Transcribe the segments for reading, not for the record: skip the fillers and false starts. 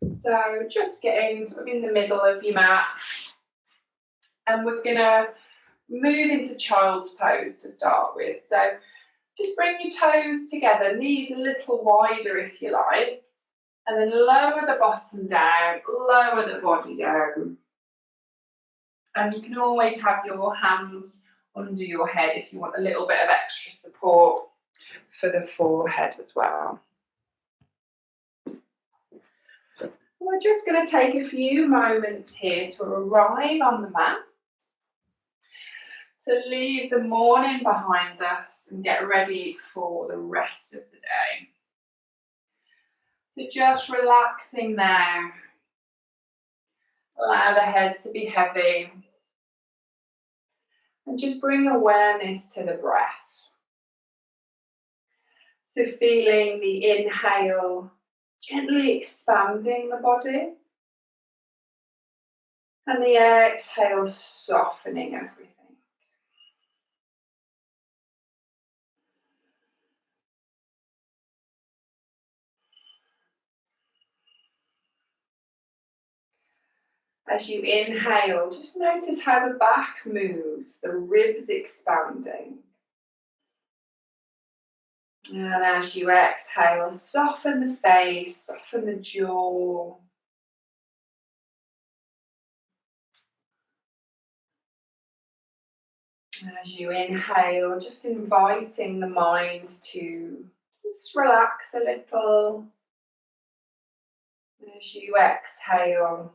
So just getting sort of in the middle of your mat. And we're going to move into child's pose to start with. So just bring your toes together, knees a little wider if you like. And then lower the bottom down, lower the body down. And you can always have your hands under your head if you want a little bit of extra support for the forehead as well. We're just going to take a few moments here to arrive on the mat. So leave the morning behind us and get ready for the rest of the day. So just relaxing now. Allow the head to be heavy. And just bring awareness to the breath. So feeling the inhale gently expanding the body. And the exhale softening everything. As you inhale, just notice how the back moves, the ribs expanding. And as you exhale, soften the face, soften the jaw. And as you inhale, just inviting the mind to just relax a little. As you exhale,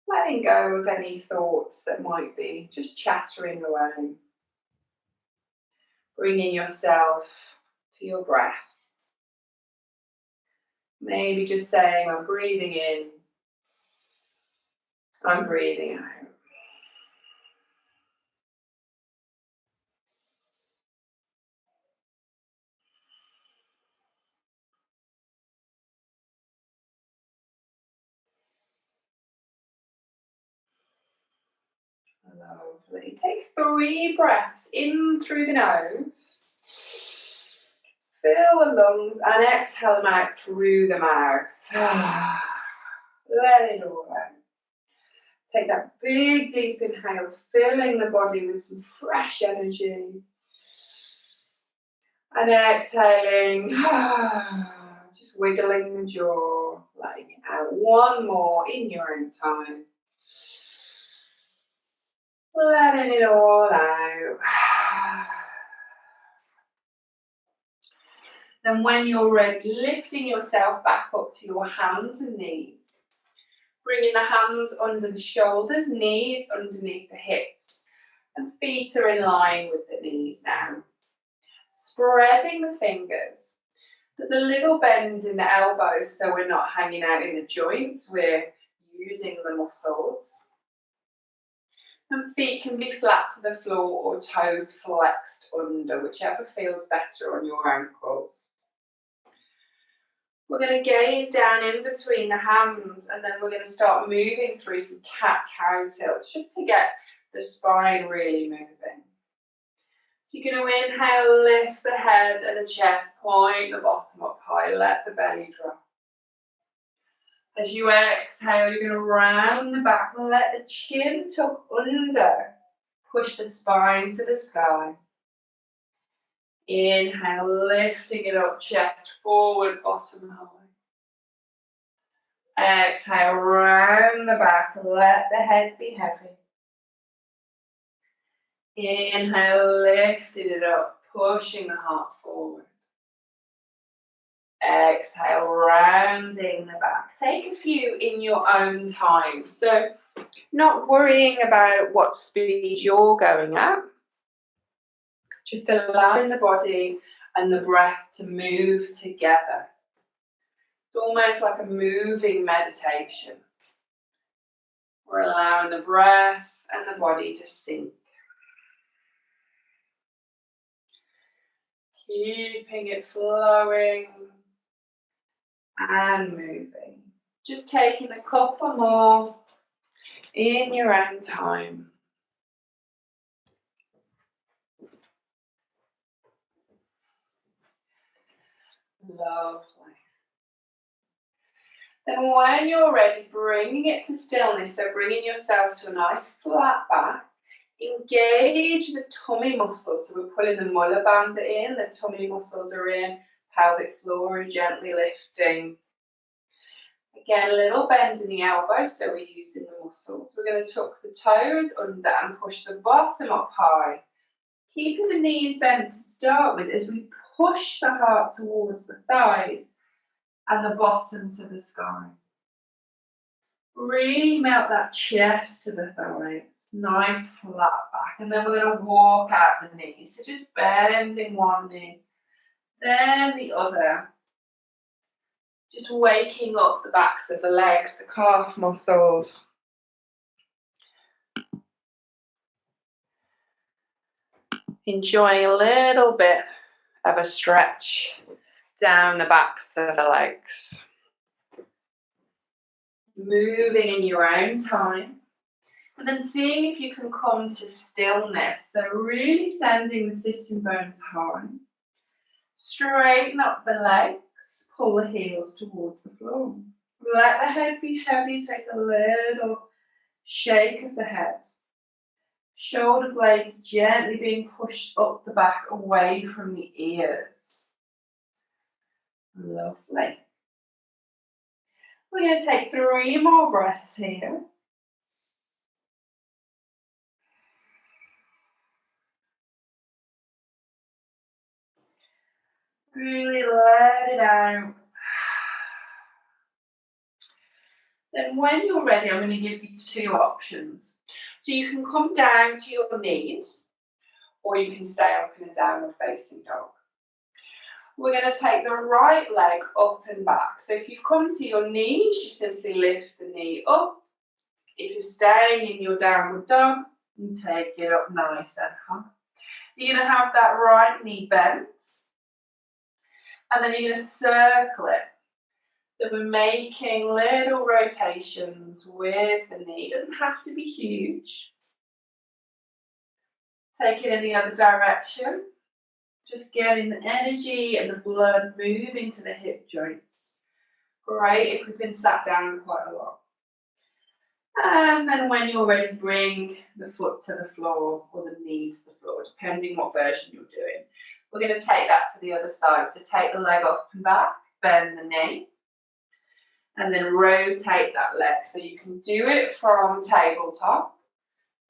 letting go of any thoughts that might be just chattering away. Bringing yourself to your breath. Maybe just saying, I'm breathing in, I'm breathing out. Lovely. Take 3 breaths in through the nose. Fill the lungs and exhale them out through the mouth. Let it all out. Take that big deep inhale, filling the body with some fresh energy. And exhaling, just wiggling the jaw, letting it out. One more in your own time. Letting it all out. Then when you're ready, lifting yourself back up to your hands and knees. Bringing the hands under the shoulders, knees underneath the hips. And feet are in line with the knees now. Spreading the fingers. There's a little bend in the elbows so we're not hanging out in the joints, we're using the muscles. And feet can be flat to the floor or toes flexed under, whichever feels better on your ankles. We're going to gaze down in between the hands and then we're going to start moving through some cat-cow tilts just to get the spine really moving. So you're going to inhale, lift the head and the chest, point the bottom up high, let the belly drop. As you exhale, you're going to round the back, let the chin tuck under, push the spine to the sky. Inhale, lifting it up, chest forward, bottom high. Exhale, round the back, let the head be heavy. Inhale, lifting it up, pushing the heart forward. Exhale, rounding the back. Take a few in your own time. So, not worrying about what speed you're going at. Just allowing the body and the breath to move together. It's almost like a moving meditation. We're allowing the breath and the body to sink. Keeping it flowing and moving. Just taking a couple more in your own time. Lovely. Then when you're ready, bringing it to stillness, so bringing yourself to a nice flat back, engage the tummy muscles. So we're pulling the muller band in, the tummy muscles are in, pelvic floor is gently lifting. Again, a little bend in the elbow, so we're using the muscles. We're going to tuck the toes under and push the bottom up high. Keeping the knees bent to start with as we push the heart towards the thighs and the bottom to the sky. Really melt that chest to the thighs. Nice flat back. And then we're going to walk out the knees. So just bending one knee, then the other. Just waking up the backs of the legs, the calf muscles. Enjoying a little bit of a stretch down the backs of the legs. Moving in your own time. And then seeing if you can come to stillness. So really sending the sitting bones high. Straighten up the legs. Pull the heels towards the floor. Let the head be heavy. Take a little shake of the head. Shoulder blades gently being pushed up the back away from the ears. Lovely. We're going to take 3 more breaths here. Really let it out. Then when you're ready, I'm going to give you 2 options. So you can come down to your knees, or you can stay up in a downward facing dog. We're going to take the right leg up and back. So if you've come to your knees, you simply lift the knee up. If you're staying in your downward dog, you take it up nice and high. You're going to have that right knee bent. And then you're going to circle it. So we're making little rotations with the knee. It doesn't have to be huge. Take it in the other direction. Just getting the energy and the blood moving to the hip joints. Great if we've been sat down quite a lot. And then when you're ready, bring the foot to the floor or the knee to the floor, depending what version you're doing. We're going to take that to the other side. So take the leg up and back, bend the knee, and then rotate that leg. So you can do it from tabletop.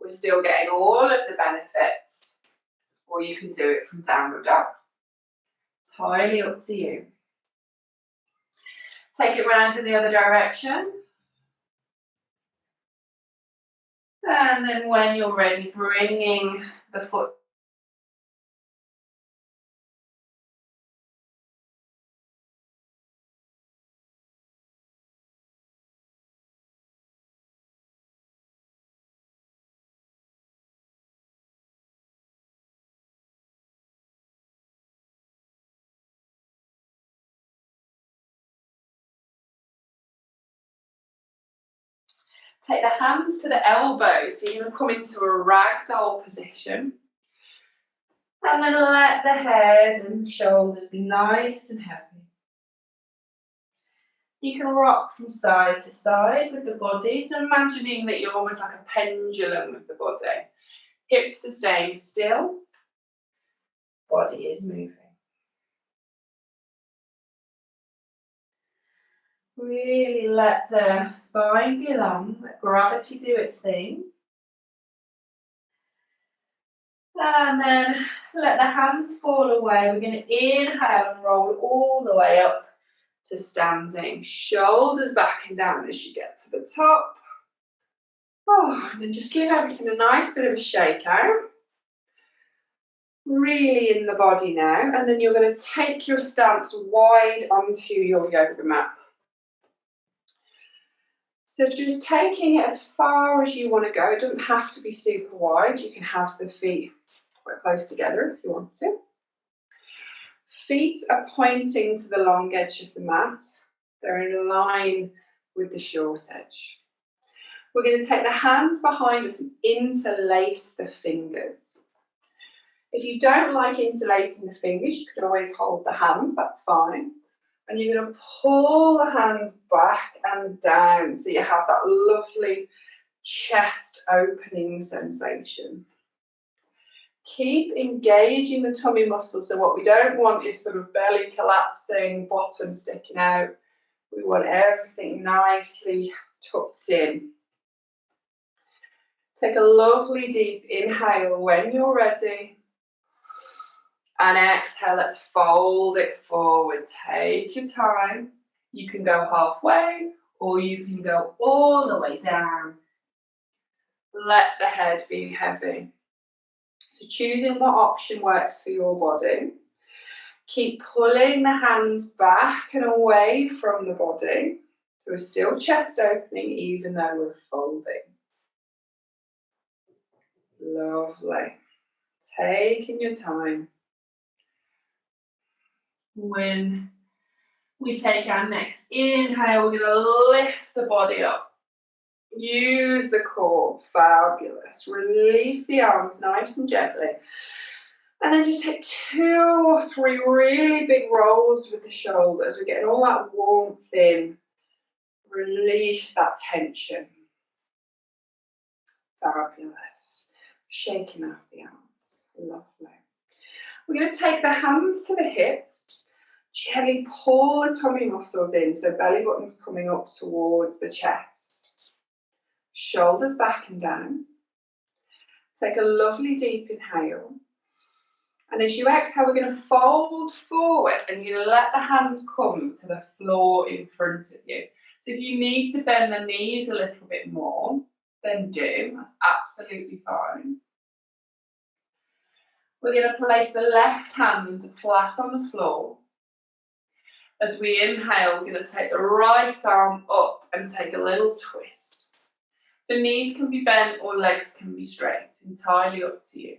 We're still getting all of the benefits. Or you can do it from downward dog. Entirely up to you. Take it round in the other direction. And then when you're ready, bringing the foot take the hands to the elbows, so you're going to come into a ragdoll position. And then let the head and shoulders be nice and heavy. You can rock from side to side with the body, so imagining that you're almost like a pendulum with the body. Hips are staying still, body is moving. Really let the spine be long, let gravity do its thing. And then let the hands fall away. We're going to inhale and roll all the way up to standing. Shoulders back and down as you get to the top. Oh, and then just give everything a nice bit of a shake out. Really in the body now. And then you're going to take your stance wide onto your yoga mat. So just taking it as far as you want to go. It doesn't have to be super wide. You can have the feet quite close together if you want to. Feet are pointing to the long edge of the mat. They're in line with the short edge. We're going to take the hands behind us and interlace the fingers. If you don't like interlacing the fingers, you could always hold the hands, that's fine. And you're going to pull the hands back and down so you have that lovely chest opening sensation. Keep engaging the tummy muscles. So what we don't want is sort of belly collapsing, bottom sticking out. We want everything nicely tucked in. Take a lovely deep inhale when you're ready. And exhale, let's fold it forward. Take your time. You can go halfway or you can go all the way down. Let the head be heavy. So choosing what option works for your body. Keep pulling the hands back and away from the body. So we're still chest opening even though we're folding. Lovely. Taking your time. When we take our next inhale, we're going to lift the body up. Use the core. Fabulous. Release the arms nice and gently. And then just take 2 or 3 really big rolls with the shoulders. We're getting all that warmth in. Release that tension. Fabulous. Shaking off the arms. Lovely. We're going to take the hands to the hips. Gently pull the tummy muscles in, so belly button's coming up towards the chest. Shoulders back and down. Take a lovely deep inhale. And as you exhale, we're going to fold forward and you're going to let the hands come to the floor in front of you. So if you need to bend the knees a little bit more, then do. That's absolutely fine. We're going to place the left hand flat on the floor. As we inhale, we're going to take the right arm up and take a little twist. So knees can be bent or legs can be straight, entirely up to you.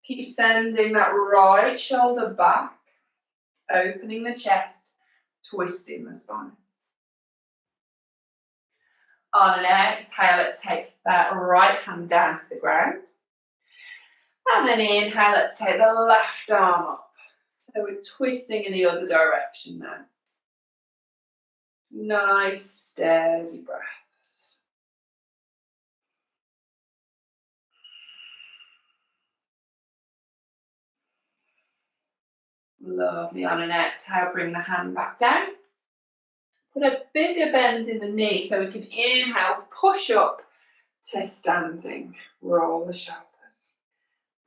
Keep sending that right shoulder back, opening the chest, twisting the spine. On an exhale, let's take that right hand down to the ground. And then inhale, let's take the left arm up. So we're twisting in the other direction now. Nice, steady breaths. Lovely. On an exhale, bring the hand back down. Put a bigger bend in the knee so we can inhale, push up to standing. Roll the shoulders.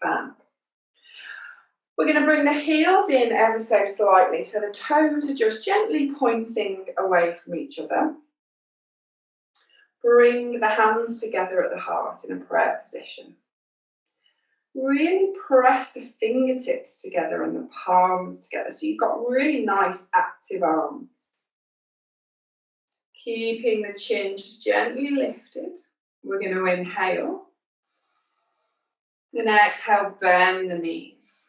Bam. We're going to bring the heels in ever so slightly, so the toes are just gently pointing away from each other. Bring the hands together at the heart in a prayer position. Really press the fingertips together and the palms together, so you've got really nice active arms. Keeping the chin just gently lifted. We're going to inhale. And exhale, bend the knees.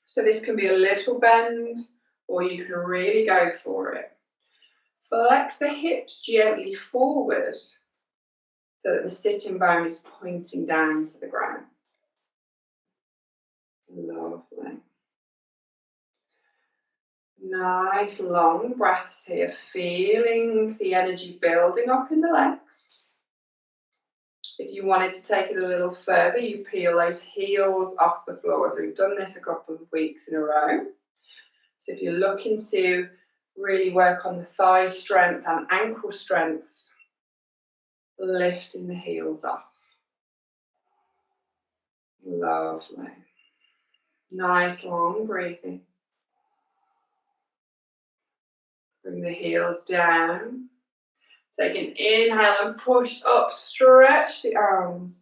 So this can be a little bend, or you can really go for it. Flex the hips gently forward so that the sitting bone is pointing down to the ground. Lovely. Nice long breaths here, feeling the energy building up in the legs. If you wanted to take it a little further, you peel those heels off the floor. So we've done this a couple of weeks in a row. So if you're looking to really work on the thigh strength and ankle strength, lifting the heels off. Lovely. Nice long breathing. Bring the heels down. Take an inhale and push up, stretch the arms.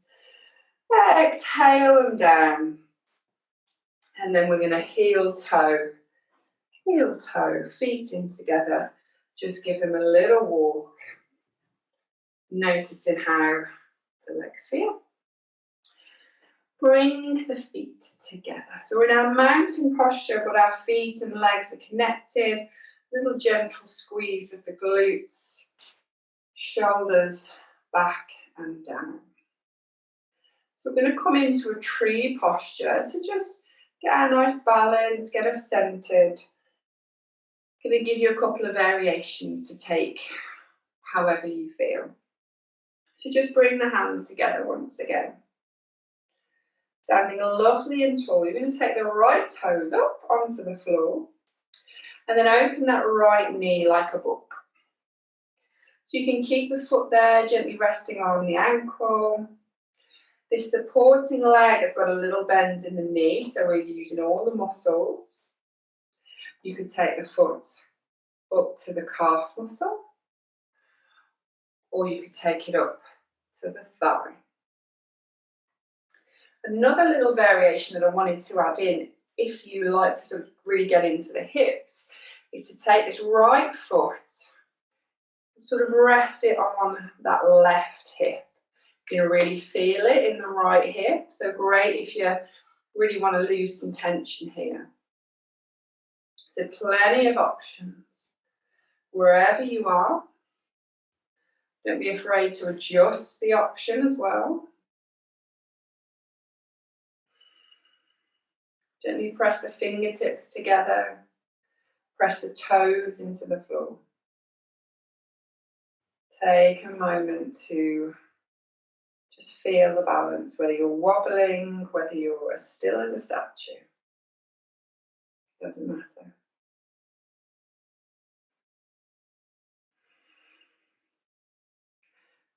Exhale them down. And then we're going to heel toe, feet in together. Just give them a little walk. Noticing how the legs feel. Bring the feet together. So we're in our mountain posture, but our feet and legs are connected. Little gentle squeeze of the glutes, shoulders back and down. So we're going to come into a tree posture to just get a nice balance, get us centered. I'm going to give you a couple of variations to take however you feel. So just bring the hands together once again. Standing lovely and tall, you're going to take the right toes up onto the floor and then open that right knee like a book. So you can keep the foot there, gently resting on the ankle. This supporting leg has got a little bend in the knee, so we're using all the muscles. You could take the foot up to the calf muscle, or you could take it up to the thigh. Another little variation that I wanted to add in, if you like to sort of really get into the hips, is to take this right foot and sort of rest it on that left hip. You really feel it in the right hip, so great if you really want to lose some tension here. So plenty of options wherever you are. Don't be afraid to adjust the option as well. Gently press the fingertips together, press the toes into the floor. Take a moment to just feel the balance, whether you're wobbling, whether you're as still as a statue. Doesn't matter.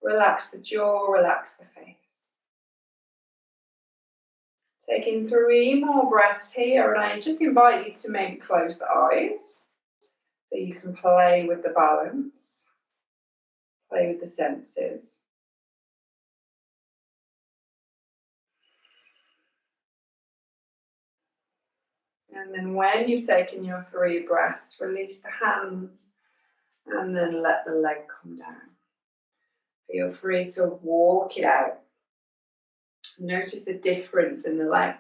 Relax the jaw, relax the face. Taking 3 more breaths here, and I just invite you to maybe close the eyes so you can play with the balance, play with the senses. And then when you've taken your 3 breaths, release the hands and then let the leg come down. Feel free to walk it out. Notice the difference in the legs.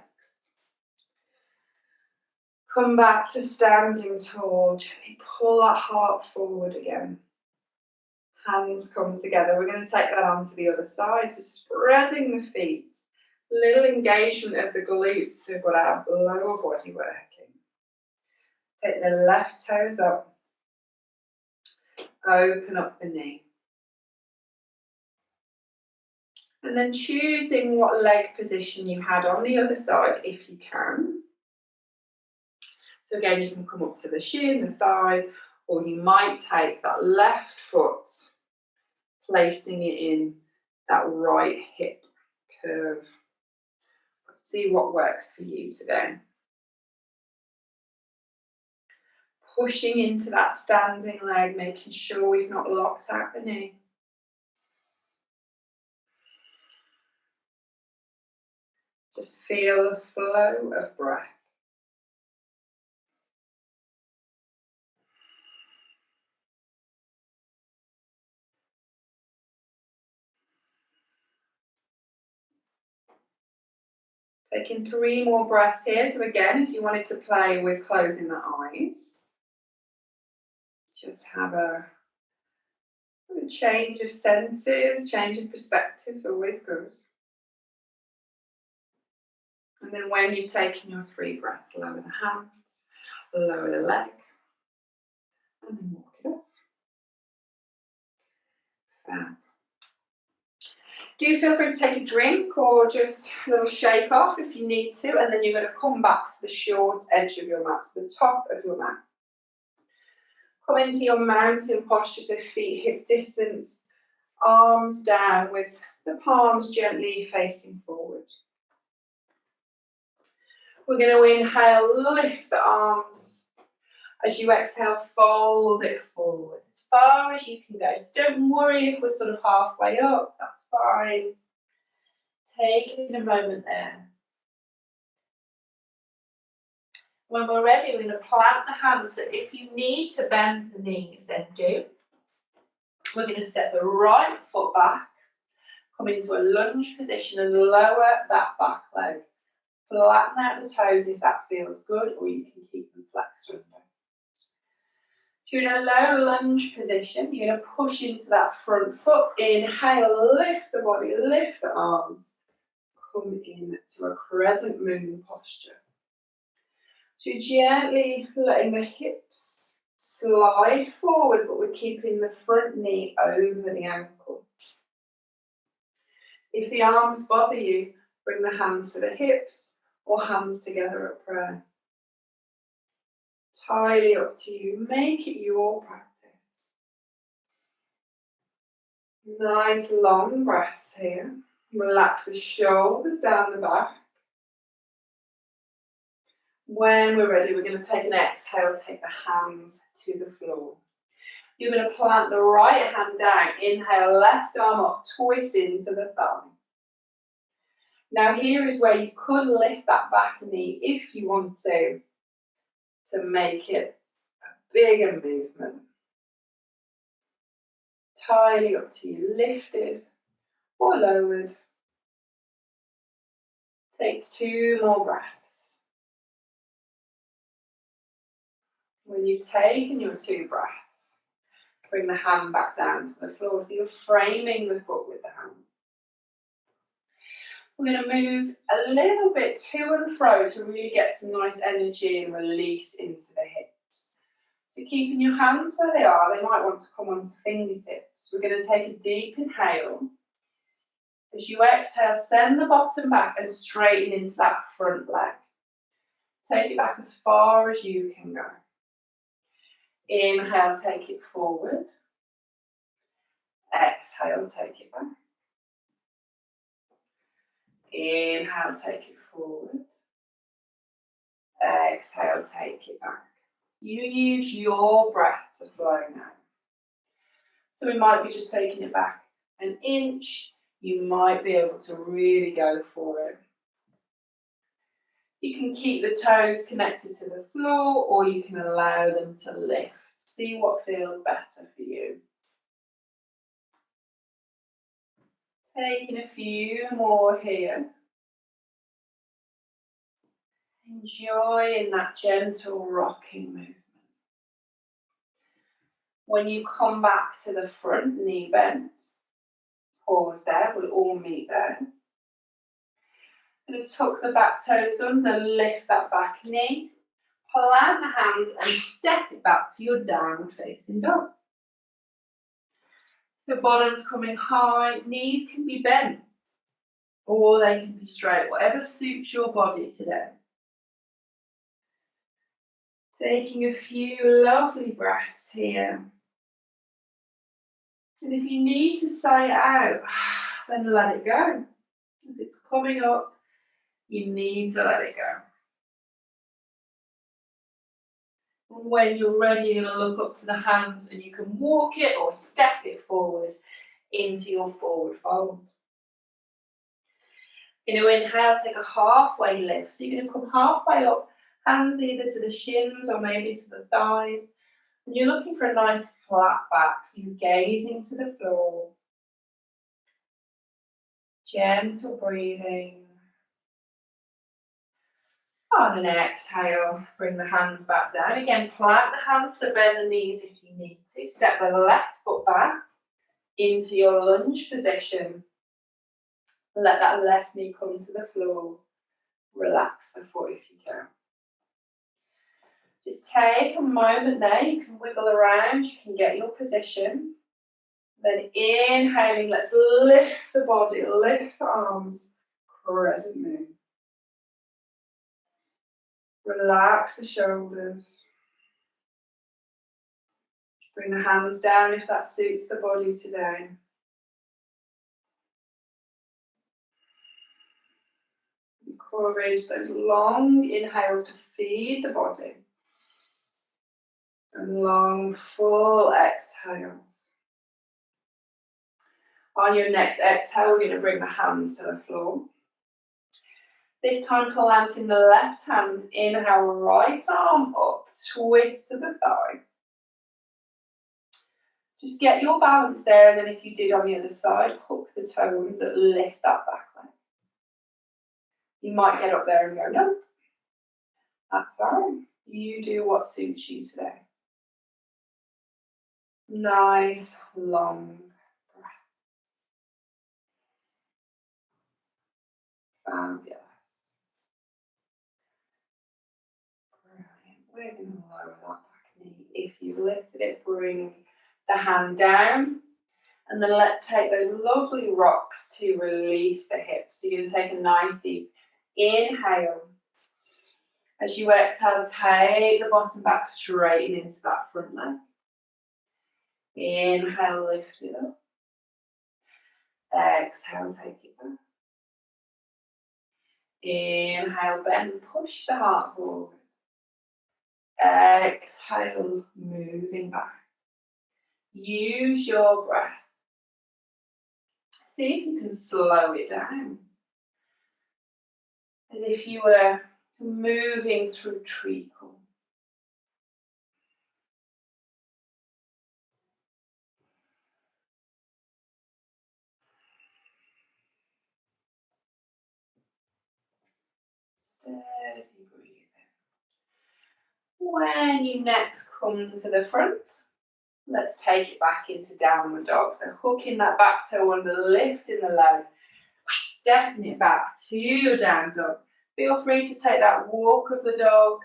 Come back to standing tall. Gently pull that heart forward again. Hands come together. We're going to take that on to the other side. So spreading the feet. Little engagement of the glutes. So we've got our lower body working. Take the left toes up. Open up the knee. And then choosing what leg position you had on the other side if you can. So again, you can come up to the shin, the thigh, or you might take that left foot, placing it in that right hip curve. Let's see what works for you today. Pushing into that standing leg, making sure we've not locked out the knee. Just feel the flow of breath. Taking 3 more breaths here. So again, if you wanted to play with closing the eyes, just have a change of senses, change of perspective is always good. And then when you've taken your 3 breaths, lower the hands, lower the leg, and then walk it off. Do feel free to take a drink or just a little shake off if you need to, and then you're going to come back to the short edge of your mat, to the top of your mat. Come into your mountain posture, so feet hip distance, arms down with the palms gently facing forward. We're going to inhale, lift the arms. As you exhale, fold it forward as far as you can go. So don't worry if we're sort of halfway up, that's fine. Taking a moment there. When we're ready, we're going to plant the hands. So if you need to bend the knees, then do. We're going to step the right foot back, come into a lunge position and lower that back leg. Flatten out the toes if that feels good, or you can keep them flexed under. So you're in a low lunge position. You're going to push into that front foot. Inhale, lift the body, lift the arms. Come into a crescent moon posture. So you're gently letting the hips slide forward, but we're keeping the front knee over the ankle. If the arms bother you, bring the hands to the hips or hands together at prayer. Entirely up to you. Make it your practice. Nice long breaths here. Relax the shoulders down the back. When we're ready, we're going to take an exhale, take the hands to the floor. You're going to plant the right hand down. Inhale, left arm up, twist into the thigh. Now here is where you could lift that back knee if you want to make it a bigger movement. Entirely up to you, lifted or lowered. Take 2 more breaths. When you've taken your 2 breaths, bring the hand back down to the floor so you're framing the foot with the hand. We're going to move a little bit to and fro to really get some nice energy and release into the hips. So keeping your hands where they are, they might want to come onto fingertips. We're going to take a deep inhale. As you exhale, send the bottom back and straighten into that front leg. Take it back as far as you can go. Inhale, take it forward. Exhale, take it back. Inhale, take it forward. Exhale, take it back. You use your breath to flow now. So we might be just taking it back an inch. You might be able to really go for it. You can keep the toes connected to the floor or you can allow them to lift. See what feels better for you. Taking a few more here. Enjoying that gentle rocking movement. When you come back to the front knee bend, pause there, we'll all meet there. Going to tuck the back toes under, lift that back knee, plant the hands and step it back to your downward facing dog. The bottom's coming high, knees can be bent or they can be straight, whatever suits your body today. Taking a few lovely breaths here. And if you need to sigh it out, then let it go. If it's coming up, you need to let it go. And when you're ready, you're going to look up to the hands and you can walk it or step it forward into your forward fold. You're going to inhale, take a halfway lift. So you're going to come halfway up, hands either to the shins or maybe to the thighs. And you're looking for a nice flat back. So you're gazing to the floor. Gentle breathing. On an exhale, bring the hands back down. Again, plant the hands to bend the knees if you need to. Step the left foot back into your lunge position. Let that left knee come to the floor. Relax the foot if you can. Just take a moment there. You can wiggle around. You can get your position. Then inhaling, let's lift the body, lift the arms, crescent moon. Relax the shoulders. Bring the hands down if that suits the body today. Encourage those long inhales to feed the body. And long, full exhales. On your next exhale, we're going to bring the hands to the floor. This time planting the left hand, inhale, right arm up, twist to the thigh. Just get your balance there, and then if you did on the other side, hook the toes that lift that back leg. You might get up there and go, no, that's fine. You do what suits you today. Nice, long breath. Fabulous. Brilliant. We're going to lower that back knee If you've lifted it, bring the hand down. And then let's take those lovely rocks to release the hips. So you're going to take a nice deep inhale. As you exhale, take the bottom back, straighten into that front leg. Inhale, lift it up. Exhale, take it back. Inhale, bend, push the heart forward. Exhale, moving back. Use your breath. See if you can slow it down. As if you were moving through treacle. Steady breathing. When you next come to the front, let's take it back into downward dog. So hooking that back toe under, lifting the leg, stepping it back to your down dog. Feel free to take that walk of the dog,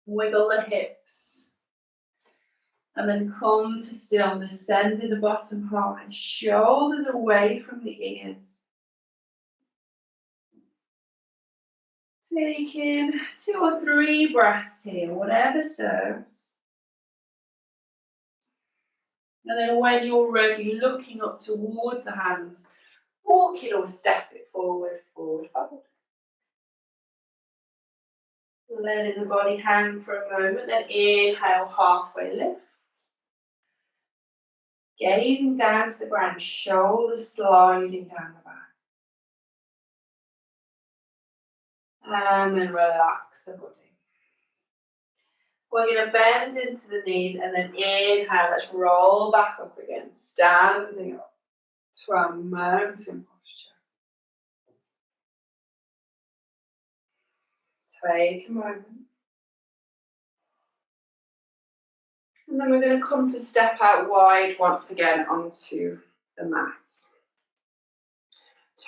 wiggle the hips, and then come to stillness, sending the bottom high, shoulders away from the ears. Taking 2 or 3 breaths here, whatever serves. And then when you're ready, looking up towards the hands, walk it or step it forward, forward, fold. Letting the body hang for a moment, then inhale, halfway lift. Gazing down to the ground, shoulders sliding down the back. And then relax the body. We're going to bend into the knees and then inhale, let's roll back up again, standing up to our mountain posture. Take a moment. And then we're going to come to step out wide once again onto the mat.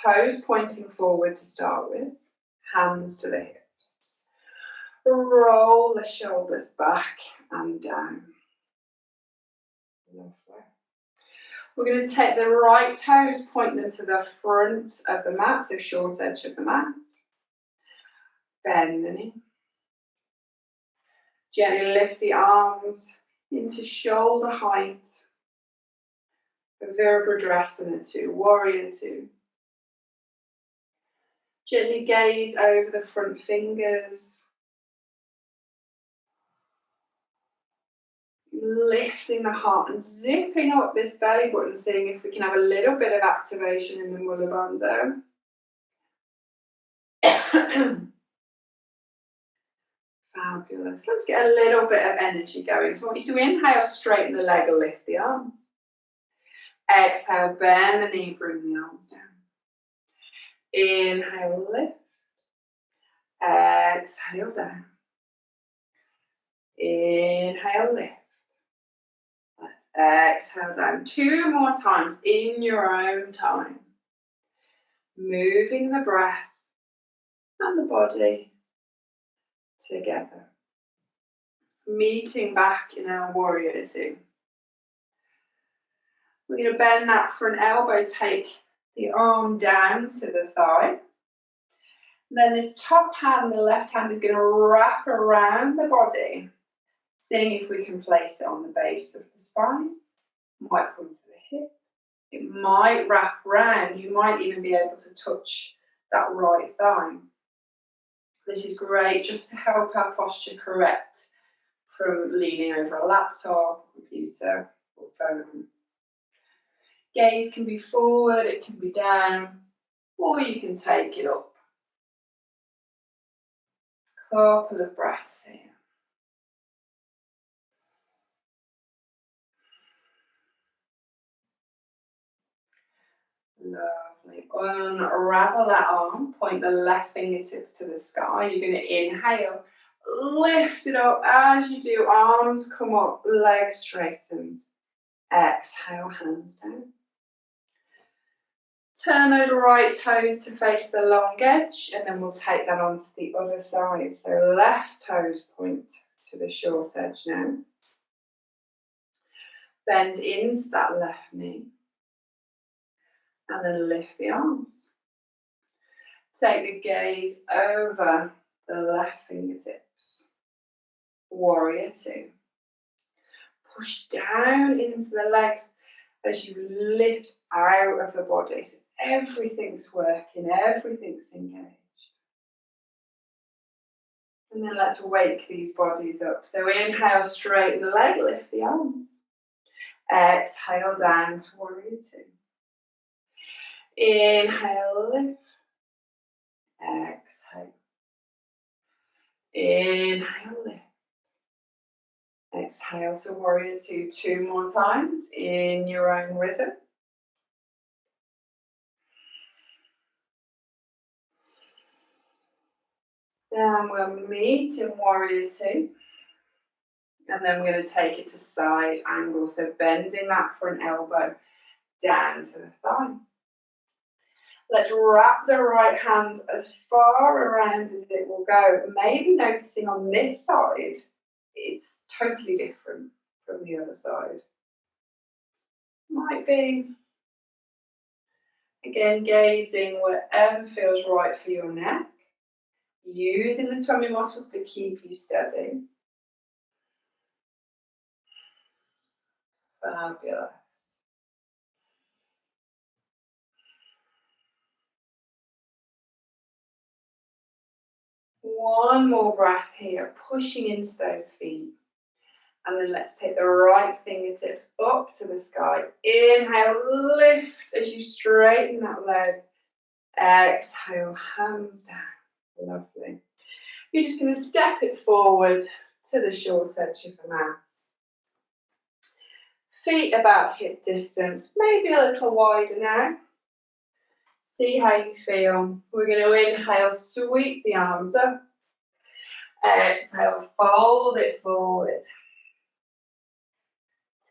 Toes pointing forward to start with, hands to the hips. Roll the shoulders back and down. Lovely. We're going to take the right toes, point them to the front of the mat, so short edge of the mat. Bend the knee. Gently lift the arms into shoulder height. Virabhadrasana 2, Warrior 2. Gently gaze over the front fingers. Lifting the heart and zipping up this belly button, seeing if we can have a little bit of activation in the Mula Bandha. Fabulous. Let's get a little bit of energy going. So I want you to inhale, straighten the leg, lift the arms. Exhale, bend the knee, bring the arms down. Inhale, lift. Exhale, down. Inhale, lift. Exhale down. 2 more times in your own time. Moving the breath and the body together. Meeting back in our Warrior 2. We're going to bend that front elbow, take the arm down to the thigh. And then this top hand, the left hand, is going to wrap around the body, seeing if we can place it on the base of the spine. Might come to the hip. It might wrap around. You might even be able to touch that right thigh. This is great just to help our posture correct from leaning over a laptop, computer, or phone. Gaze can be forward, it can be down, or you can take it up. Couple of breaths here. Lovely. Unravel that arm, point the left fingertips to the sky. You're going to inhale, lift it up. As you do, arms come up, legs straightened. Exhale, hands down. Turn those right toes to face the long edge, and then we'll take that onto the other side. So left toes point to the short edge now. Bend into that left knee. And then lift the arms. Take the gaze over the left fingertips. Warrior two. Push down into the legs as you lift out of the body. So everything's working, everything's engaged. And then let's wake these bodies up. So inhale, straighten the leg, lift the arms. Exhale down to warrior two. Inhale, lift. Exhale. Inhale, lift. Exhale to warrior two. Two more times in your own rhythm. And we'll meet in warrior two. And then we're going to take it to side angle. So bending that front elbow down to the thigh. Let's wrap the right hand as far around as it will go. Maybe noticing on this side, it's totally different from the other side. Might be, again, gazing wherever feels right for your neck. Using the tummy muscles to keep you steady. Fabulous. One more breath here, pushing into those feet. And then let's take the right fingertips up to the sky. Inhale, lift as you straighten that leg. Exhale, hands down. Lovely. You're just going to step it forward to the short edge of the mat. Feet about hip distance, maybe a little wider now. See how you feel. We're going to inhale, sweep the arms up. Exhale, fold it forward.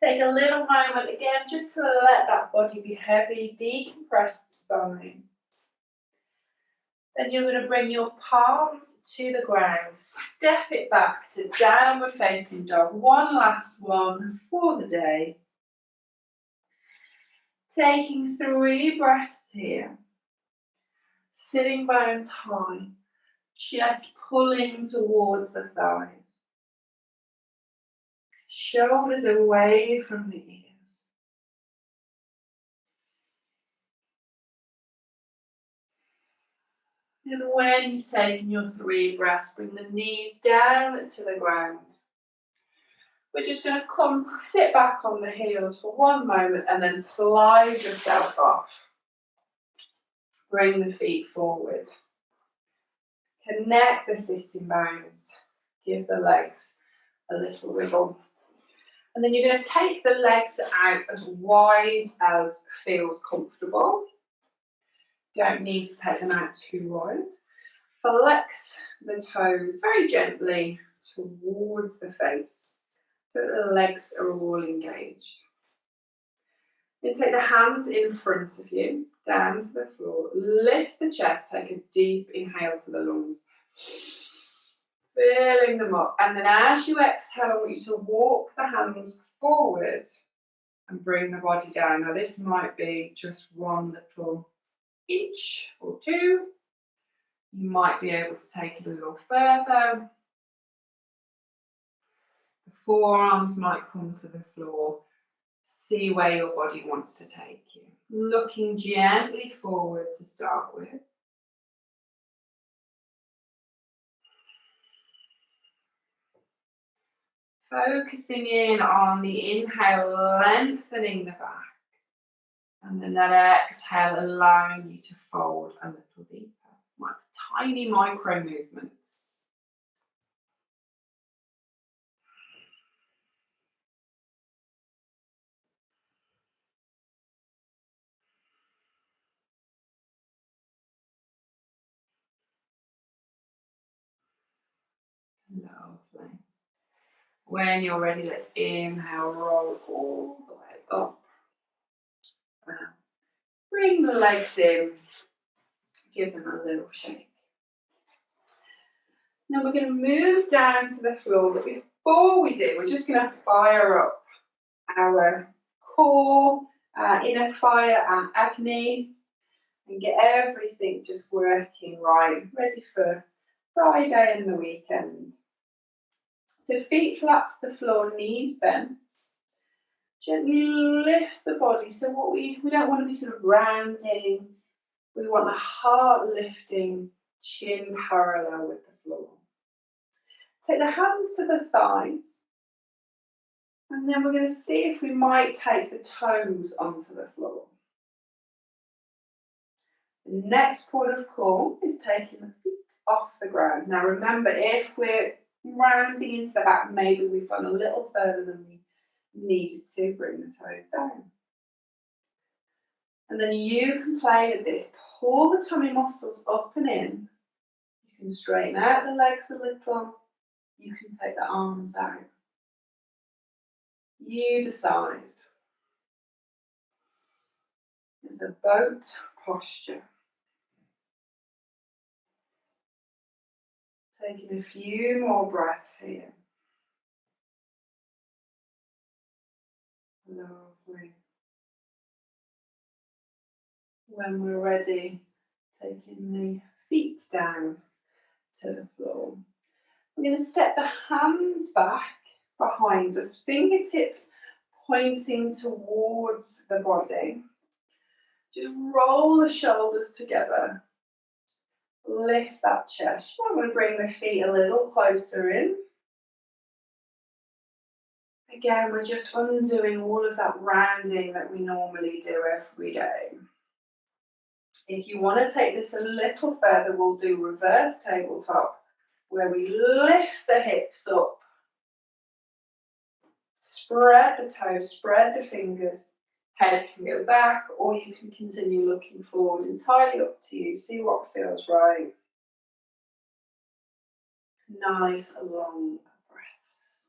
Take a little moment again just to let that body be heavy, decompress the spine. Then you're going to bring your palms to the ground. Step it back to downward facing dog. One last one for the day. Taking 3 breaths here. Sitting bones high. Chest pulling towards the thighs. Shoulders away from the ears. And when you've taken your 3 breaths, bring the knees down to the ground. We're just going to come to sit back on the heels for one moment and then slide yourself off. Bring the feet forward. Connect the sitting bones. Give the legs a little wiggle. And then you're going to take the legs out as wide as feels comfortable. Don't need to take them out too wide. Flex the toes very gently towards the face so that the legs are all engaged. Then take the hands in front of you, down to the floor. Lift the chest, take a deep inhale to the lungs. Filling them up. And then as you exhale, I want you to walk the hands forward and bring the body down. Now this might be just one little inch or 2. You might be able to take it a little further. The forearms might come to the floor. See where your body wants to take you. Looking gently forward to start with. Focusing in on the inhale, lengthening the back. And then that exhale, allowing you to fold a little deeper. Like tiny micro movements. Lovely. When you're ready, let's inhale, roll all the way up. Bring the legs in. Give them a little shake. Now we're going to move down to the floor, but before we do, we're just going to fire up our core, inner fire and agni, and get everything just working right, ready for Friday and the weekend. So feet flat to the floor, knees bent. Gently lift the body. So what we don't want to be sort of rounding. We want the heart lifting, chin parallel with the floor. Take the hands to the thighs. And then we're going to see if we might take the toes onto the floor. The next port of call is taking the feet off the ground. Now remember, if we're rounding into the back, maybe we've gone a little further than we needed to, bring the toes down. And then you can play with this. Pull the tummy muscles up and in. You can straighten out the legs a little. You can take the arms out. You decide. It's a boat posture. Taking a few more breaths here. Lovely. When we're ready, taking the feet down to the floor. We're going to step the hands back behind us, fingertips pointing towards the body. Just roll the shoulders together. Lift that chest. You might want to bring the feet a little closer in. Again, we're just undoing all of that rounding that we normally do every day. If you want to take this a little further, we'll do reverse tabletop, where we lift the hips up. Spread the toes, spread the fingers. Head can go back, or you can continue looking forward. Entirely up to you. See what feels right. Nice long breaths.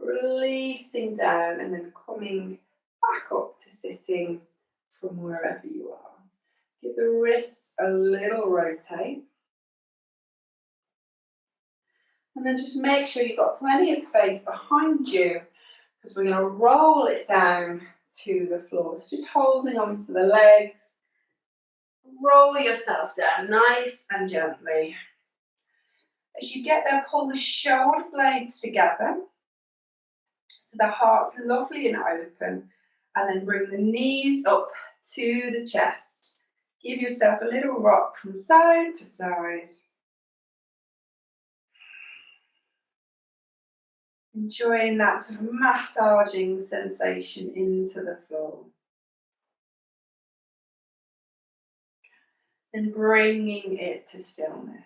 Releasing down and then coming back up to sitting from wherever you are. Give the wrists a little rotate. And then just make sure you've got plenty of space behind you, because we're going to roll it down to the floor. So just holding on to the legs. Roll yourself down nice and gently. As you get there, pull the shoulder blades together so the heart's lovely and open. And then bring the knees up to the chest. Give yourself a little rock from side to side. Enjoying that sort of massaging sensation into the floor. And bringing it to stillness.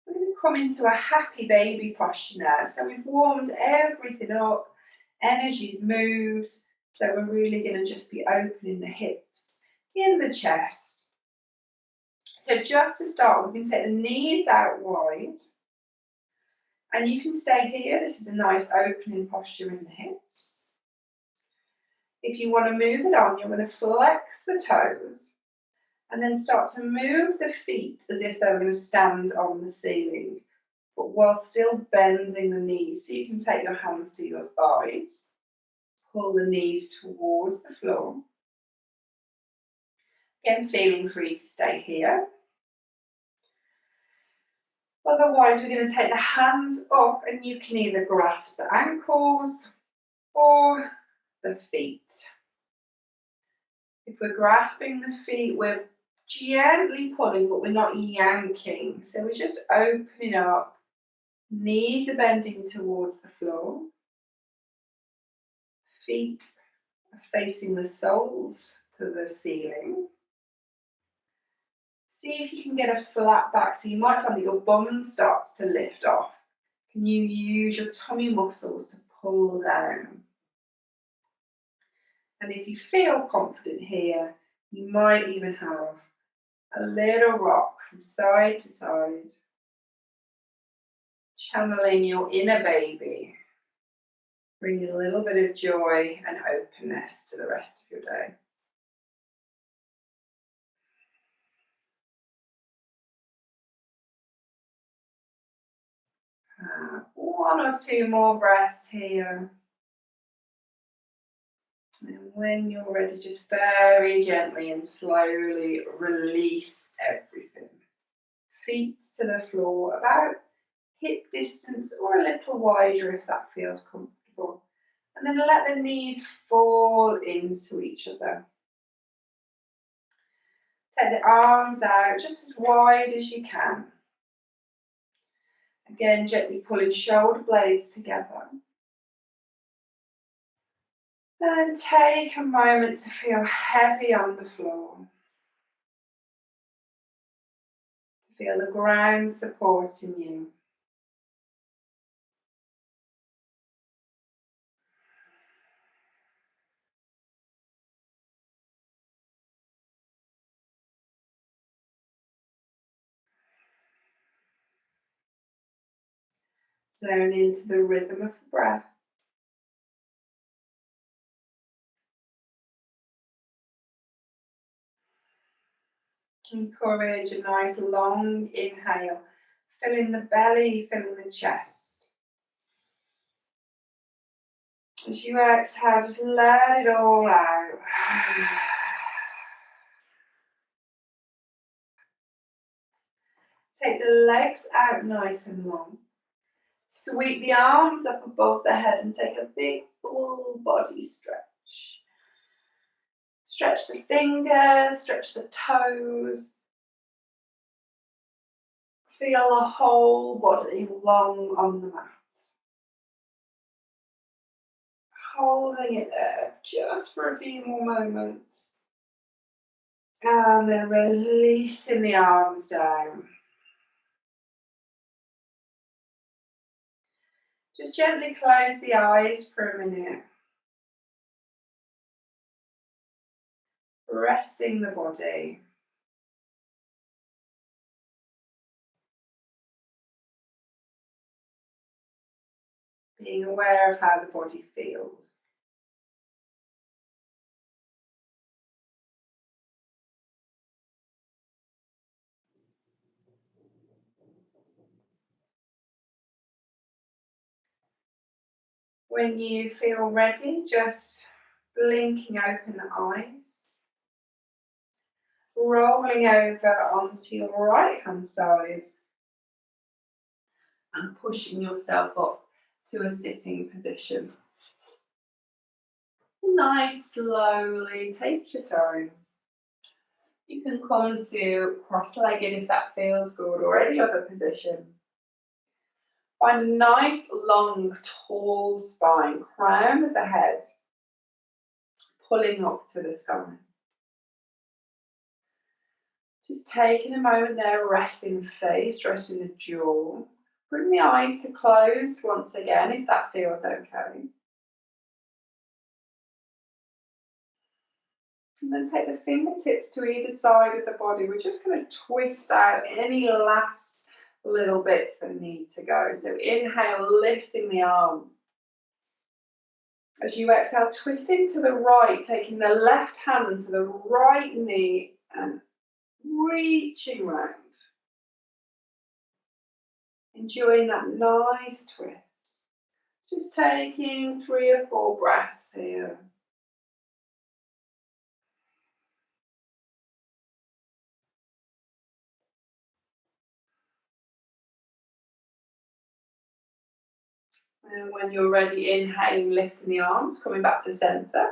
We're going to come into a happy baby posture now. So we've warmed everything up, energy's moved. So we're really going to just be opening the hips in the chest. So just to start, we can take the knees out wide. And you can stay here. This is a nice opening posture in the hips. If you want to move it on, you're going to flex the toes and then start to move the feet as if they're going to stand on the ceiling, but while still bending the knees. So you can take your hands to your thighs, pull the knees towards the floor. Again, feeling free to stay here. Otherwise, we're going to take the hands up and you can either grasp the ankles or the feet. If we're grasping the feet, we're gently pulling, but we're not yanking. So we're just opening up. Knees are bending towards the floor. Feet are facing the soles to the ceiling. See if you can get a flat back. So you might find that your bum starts to lift off. Can you use your tummy muscles to pull down? And if you feel confident here, you might even have a little rock from side to side, channeling your inner baby, bringing a little bit of joy and openness to the rest of your day. One or two more breaths here. And when you're ready, just very gently and slowly release everything. Feet to the floor, about hip distance or a little wider if that feels comfortable. And then let the knees fall into each other. Take the arms out just as wide as you can. Again, gently pulling shoulder blades together. And take a moment to feel heavy on the floor. To feel the ground supporting you. Zone into the rhythm of the breath. Encourage a nice long inhale, filling the belly, filling the chest. As you exhale, just let it all out. Take the legs out nice and long. Sweep the arms up above the head and take a big full body stretch. Stretch the fingers, stretch the toes. Feel the whole body long on the mat. Holding it there just for a few more moments. And then releasing the arms down. Just gently close the eyes for a minute. Resting the body. Being aware of how the body feels. When you feel ready, just blinking open the eyes. Rolling over onto your right hand side. And pushing yourself up to a sitting position. Nice, slowly, take your time. You can come to cross-legged if that feels good, or any other position. Find a nice, long, tall spine, crown of the head, pulling up to the sky. Just taking a moment there, resting the face, resting the jaw. Bring the eyes to closed once again, if that feels okay. And then take the fingertips to either side of the body. We're just going to twist out any last little bits that need to go. So inhale, lifting the arms. As you exhale, twisting to the right, taking the left hand to the right knee and reaching round. Enjoying that nice twist. Just taking 3 or 4 breaths here. And when you're ready, inhaling, lifting the arms, coming back to centre.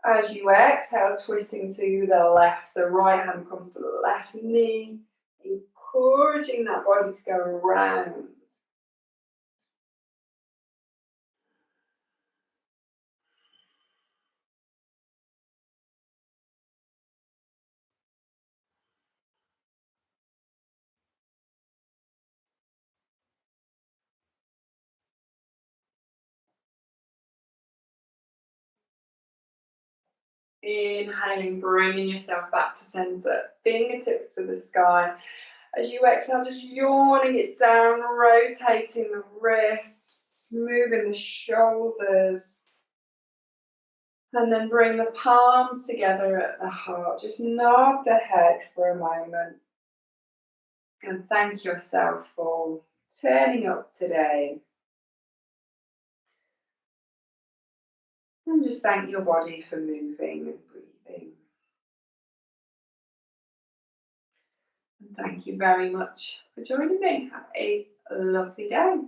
As you exhale, twisting to the left, so right hand comes to the left knee, encouraging that body to go around. Inhaling, bringing yourself back to centre, fingertips to the sky. As you exhale, just yawning it down, rotating the wrists, moving the shoulders. And then bring the palms together at the heart. Just nod the head for a moment. And thank yourself for turning up today. And just thank your body for moving and breathing. And thank you very much for joining me. Have a lovely day.